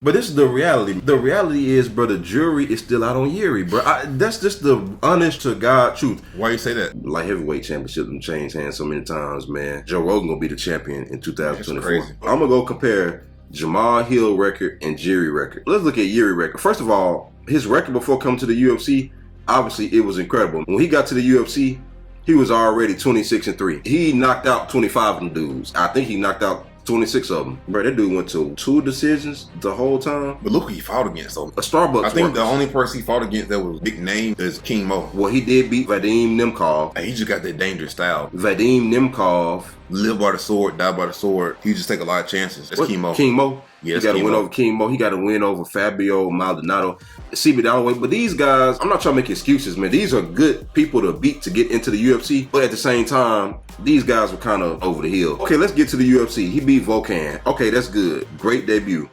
But this is the reality. The reality is, bro, the jury is still out on Yuri, bro. That's just the honest to God truth. Why you say that? Light heavyweight championship them changed hands so many times, man. Joe Rogan gonna be the champion in 2024. I'm gonna go compare Jamal Hill record and Jiří record. Let's look at Yuri record. First of all, his record before coming to the UFC, obviously it was incredible. When he got to the UFC, he was already 26-3. He knocked out 25 of them dudes. I think he knocked out 26 of them. Bro, that dude went to 2 decisions the whole time. But look who he fought against, though. A Starbucks I think workers. the only person he fought against that was big name is King Mo. Well, he did beat Vadim Nemkov. And he just got that dangerous style. Vadim Nemkov. Live by the sword, die by the sword. He just take a lot of chances. That's King Mo. King Mo? Yeah, he got to win over King Mo. He got to win over Fabio Maldonado. CB Dalloway. But these guys, I'm not trying to make excuses, man. These are good people to beat to get into the UFC. But at the same time, these guys were kind of over the hill. Okay, let's get to the UFC. He beat Volkan. Okay, that's good. Great debut.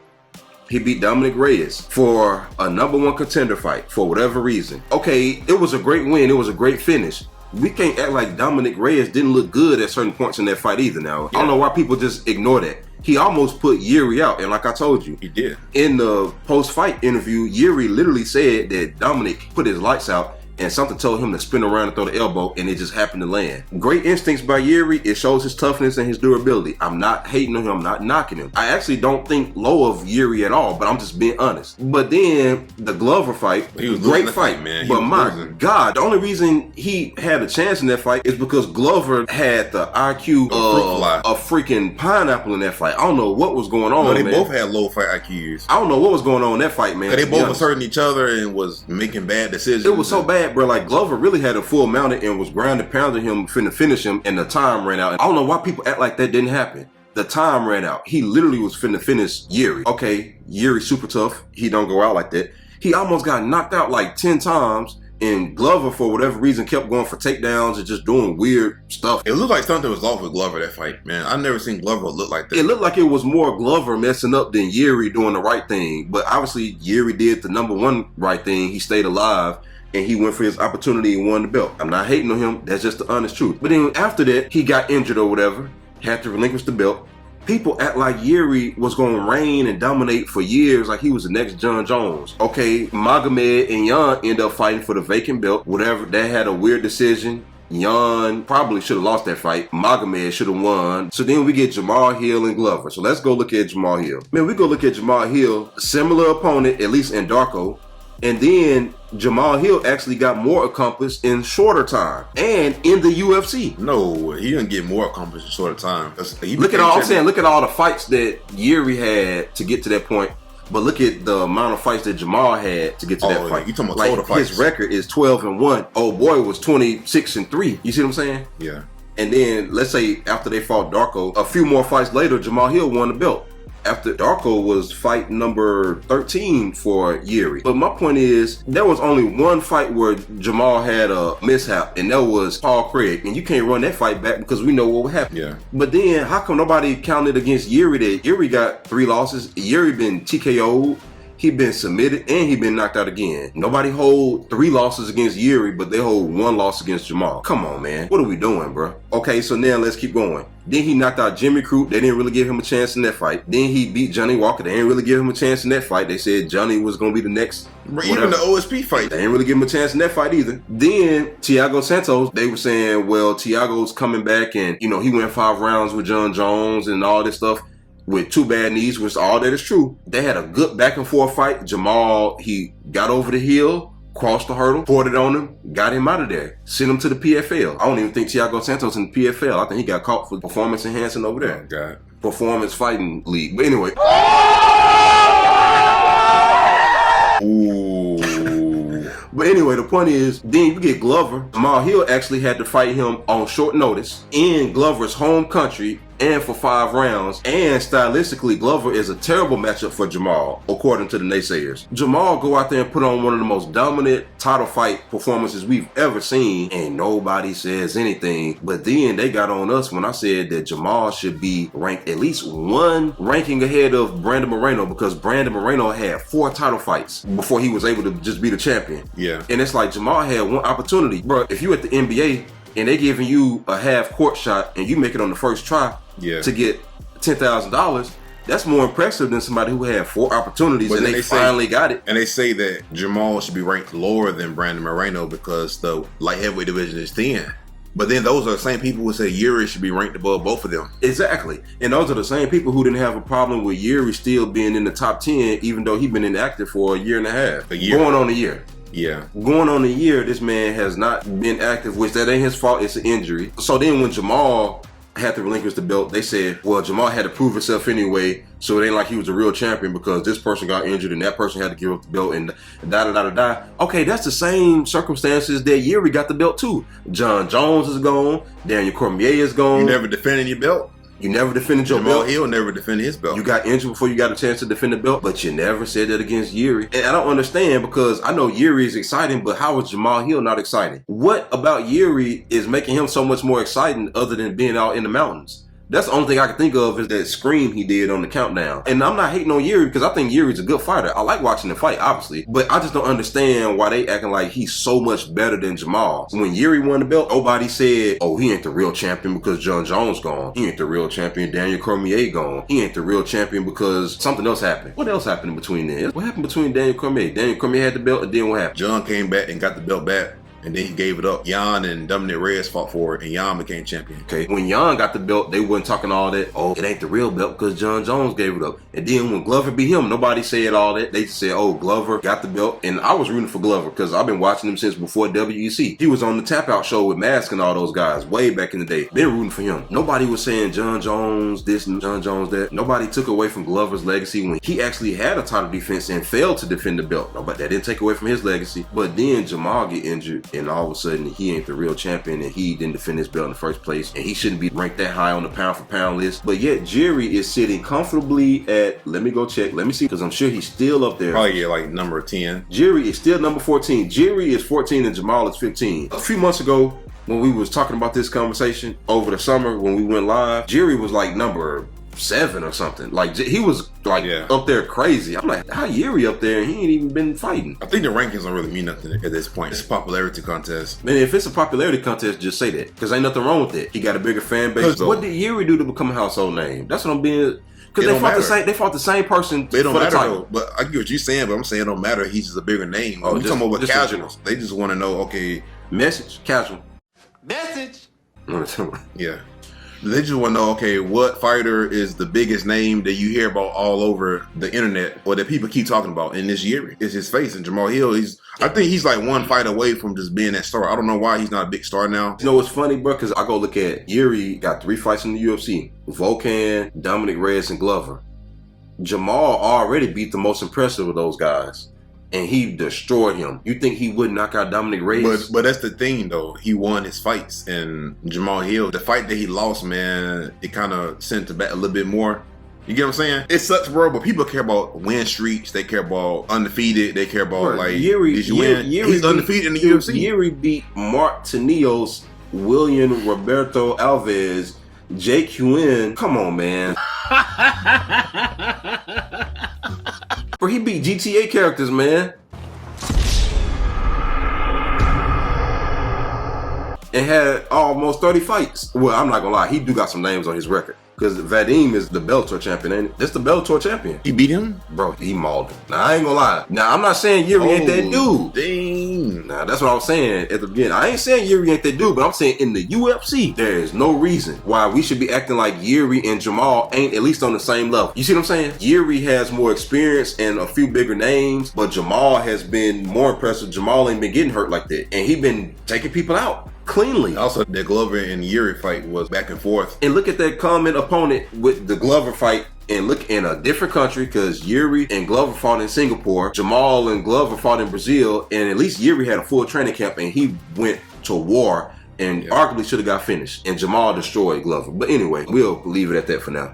He beat Dominic Reyes for a #1 contender fight for whatever reason. Okay, it was a great win. It was a great finish. We can't act like Dominic Reyes didn't look good at certain points in that fight either now. I don't know why people just ignore that. He almost put Yuri out, and like I told you, he did. In the post-fight interview, Yuri literally said that Dominic put his lights out and something told him to spin around and throw the elbow, and it just happened to land. Great instincts by Yuri. It shows his toughness and his durability. I'm not hating on him. I'm not knocking him. I actually don't think low of Yuri at all, but I'm just being honest. But then the Glover fight, he was great fight, man. But my God, the only reason he had a chance in that fight is because Glover had the IQ of a freaking pineapple in that fight. I don't know what was going on, they man. both had low fight IQs. I don't know what was going on in that fight, man. They both was hurting each other and was making bad decisions. It was so bad, bro. Like, Glover really had a full mounted and was grounded, pounding him, finna finish him, and the time ran out. And I don't know why people act like that didn't happen. The time ran out. He literally was finna finish Yuri. Okay, Yuri super tough. He don't go out like that. He almost got knocked out like 10 times, and Glover, for whatever reason, kept going for takedowns and just doing weird stuff. It looked like something was off with Glover that fight, man. I've never seen Glover look like that. It looked like it was more Glover messing up than Yuri doing the right thing. But obviously, Yuri did the #1 right thing. He stayed alive. And he went for his opportunity and won the belt. I'm not hating on him. That's just the honest truth. But then after that, he got injured or whatever, had to relinquish the belt. People act like Yuri was going to reign and dominate for years like he was the next John Jones. Okay, Magomed and Jan end up fighting for the vacant belt. Whatever, that had a weird decision. Jan probably should have lost that fight. Magomed should have won. So then we get Jamal Hill and Glover. So let's go look at Jamal Hill. Man, we go look at Jamal Hill. Similar opponent, at least in Darko. And then Jamal Hill actually got more accomplished in shorter time and in the UFC. No, he didn't get more accomplished in shorter time. Look at all I'm saying. Look at all the fights that Yuri had to get to that point. But look at the amount of fights that Jamal had to get to that fight. You talking about total fights? His record is 12-1. Old boy was 26-3. You see what I'm saying? Yeah. And then let's say after they fought Darko, a few more fights later, Jamal Hill won the belt. After Darko was fight number 13 for Yuri. But my point is, there was only one fight where Jamal had a mishap, and that was Paul Craig. And you can't run that fight back because we know what would happen. Yeah. But then, how come nobody counted against Yuri that Yuri got 3 losses? Yuri been TKO'd. He been submitted and he been knocked out again. Nobody hold 3 losses against Yuri, but they hold 1 loss against Jamal. Come on, man. What are we doing, bro? Okay, so now let's keep going. Then he knocked out Jimmy Crute. They didn't really give him a chance in that fight. Then he beat Johnny Walker. They didn't really give him a chance in that fight. They said Johnny was going to be the next. Even the OSP fight. They didn't really give him a chance in that fight either. Then Thiago Santos, they were saying, well, Thiago's coming back and, you know, he went 5 rounds with John Jones and all this stuff. With 2 bad knees, which all that is true. They had a good back and forth fight. Jamal, he got over the hill, crossed the hurdle, poured it on him, got him out of there, sent him to the PFL. I don't even think Thiago Santos in the PFL. I think he got caught for performance enhancing over there. Oh, God. Performance fighting league. But anyway. Ooh. But anyway, the point is, then you get Glover. Jamal Hill actually had to fight him on short notice in Glover's home country and for 5 rounds. And stylistically, Glover is a terrible matchup for Jamal, according to the naysayers. Jamal go out there and put on one of the most dominant title fight performances we've ever seen, and nobody says anything. But then they got on us when I said that Jamal should be ranked at least 1 ranking ahead of Brandon Moreno, because Brandon Moreno had 4 title fights before he was able to just be the champion. Yeah. And it's like Jamal had 1 opportunity. Bro, if you at the NBA and they giving you a half court shot and you make it on the first try, to get $10,000, That's more impressive than somebody who had 4 opportunities and they finally got it. And they say that Jamal should be ranked lower than Brandon Moreno because the light heavyweight division is thin. But then those are the same people who say Yuri should be ranked above both of them. Exactly. And those are the same people who didn't have a problem with Yuri still being in the top 10, even though he's been inactive for a year and a half. Going on a year. Yeah. Going on a year, this man has not been active, which that ain't his fault. It's an injury. So then when Jamal had to relinquish the belt, they said, well, Jamal had to prove himself anyway, so it ain't like he was a real champion because this person got injured and that person had to give up the belt and da-da-da-da-da. Okay, that's the same circumstances that Yuri got the belt too. John Jones is gone. Daniel Cormier is gone. You never defended your belt. You never defended your Jamal belt. Hill never defended his belt. You got injured before you got a chance to defend the belt, but you never said that against Yuri. And I don't understand because I know Yuri is exciting, but how is Jamal Hill not exciting? What about Yuri is making him so much more exciting other than being out in the mountains? That's the only thing I can think of is that scream he did on the countdown. And I'm not hating on Yuri because I think Yuri's a good fighter. I like watching him fight, obviously. But I just don't understand why they acting like he's so much better than Jamal. When Yuri won the belt, nobody said, oh, he ain't the real champion because John Jones gone. He ain't the real champion, Daniel Cormier gone. He ain't the real champion because something else happened. What else happened in between then? What happened between Daniel Cormier? Daniel Cormier had the belt and then what happened? John came back and got the belt back. And then he gave it up. Jan and Dominic Reyes fought for it, and Jan became champion. Okay, when Jan got the belt, they wasn't talking all that, oh, it ain't the real belt because John Jones gave it up. And then when Glover beat him, nobody said all that. They said, oh, Glover got the belt. And I was rooting for Glover because I've been watching him since before WEC. He was on the Tap Out show with Mask and all those guys way back in the day. Been rooting for him. Nobody was saying John Jones this and John Jones that. Nobody took away from Glover's legacy when he actually had a title defense and failed to defend the belt. Nobody, that didn't take away from his legacy. But then Jamal get injured and all of a sudden he ain't the real champion and he didn't defend his belt in the first place and he shouldn't be ranked that high on the pound for pound list. But yet Jiří is sitting comfortably at, let me go check, let me see, because I'm sure he's still up there. Probably like number 10. Jiří is still number 14. Jiří is 14 and Jamal is 15. A few months ago when we was talking about this conversation over the summer when we went live, Jiří was like number 7 or something. Like he was like up there crazy. I'm like, how Yuri up there and he ain't even been fighting? I think the rankings don't really mean nothing at this point. It's a popularity contest. Man, if it's a popularity contest, just say that. Because ain't nothing wrong with it. He got a bigger fan base. What did Yuri do to become a household name? That's what I'm being. Because they fought the same person. They don't for matter the title. though. But I get what you're saying, but I'm saying it don't matter. He's just a bigger name. Oh, talking about with casuals. They just want to know, okay. Message, casual. Message. Yeah. They just want to know, okay, what fighter is the biggest name that you hear about all over the internet or that people keep talking about? And this Yuri is his face. And Jamal Hill, I think he's like one fight away from just being that star. I don't know why he's not a big star now. You know what's funny, bro? Because I go look at Yuri, got 3 fights in the UFC. Volkan, Dominic Reyes, and Glover. Jamal already beat the most impressive of those guys. And he destroyed him. You think he would knock out Dominic Reyes? But that's the thing, though. He won his fights. And Jamal Hill, the fight that he lost, man, it kind of sent it back a little bit more. You get what I'm saying? It sucks, bro, but people care about win streaks. They care about undefeated. They care about, did you win? He's undefeated in the UFC. Yuri beat Mark Tenios, William Roberto Alves, Jake Huen. Come on, man. Bro, he beat GTA characters, man. And had almost 30 fights. Well, I'm not gonna lie, he do got some names on his record. Because Vadim is the Bellator champion, ain't it? That's the Bellator champion. He beat him? Bro, he mauled him. Now, I ain't gonna lie. Now, I'm not saying Yuri ain't that dude. Dang. Now, that's what I was saying at the beginning. I ain't saying Yuri ain't that dude, but I'm saying in the UFC, there is no reason why we should be acting like Yuri and Jamal ain't at least on the same level. You see what I'm saying? Yuri has more experience and a few bigger names, but Jamal has been more impressive. Jamal ain't been getting hurt like that. And he been taking people out cleanly. Also, the Glover and Yuri fight was back and forth. And look at that common opponent with the Glover fight. And look in a different country because Yuri and Glover fought in Singapore. Jamal and Glover fought in Brazil. And at least Yuri had a full training camp and he went to war and arguably should have got finished. And Jamal destroyed Glover. But anyway, we'll leave it at that for now.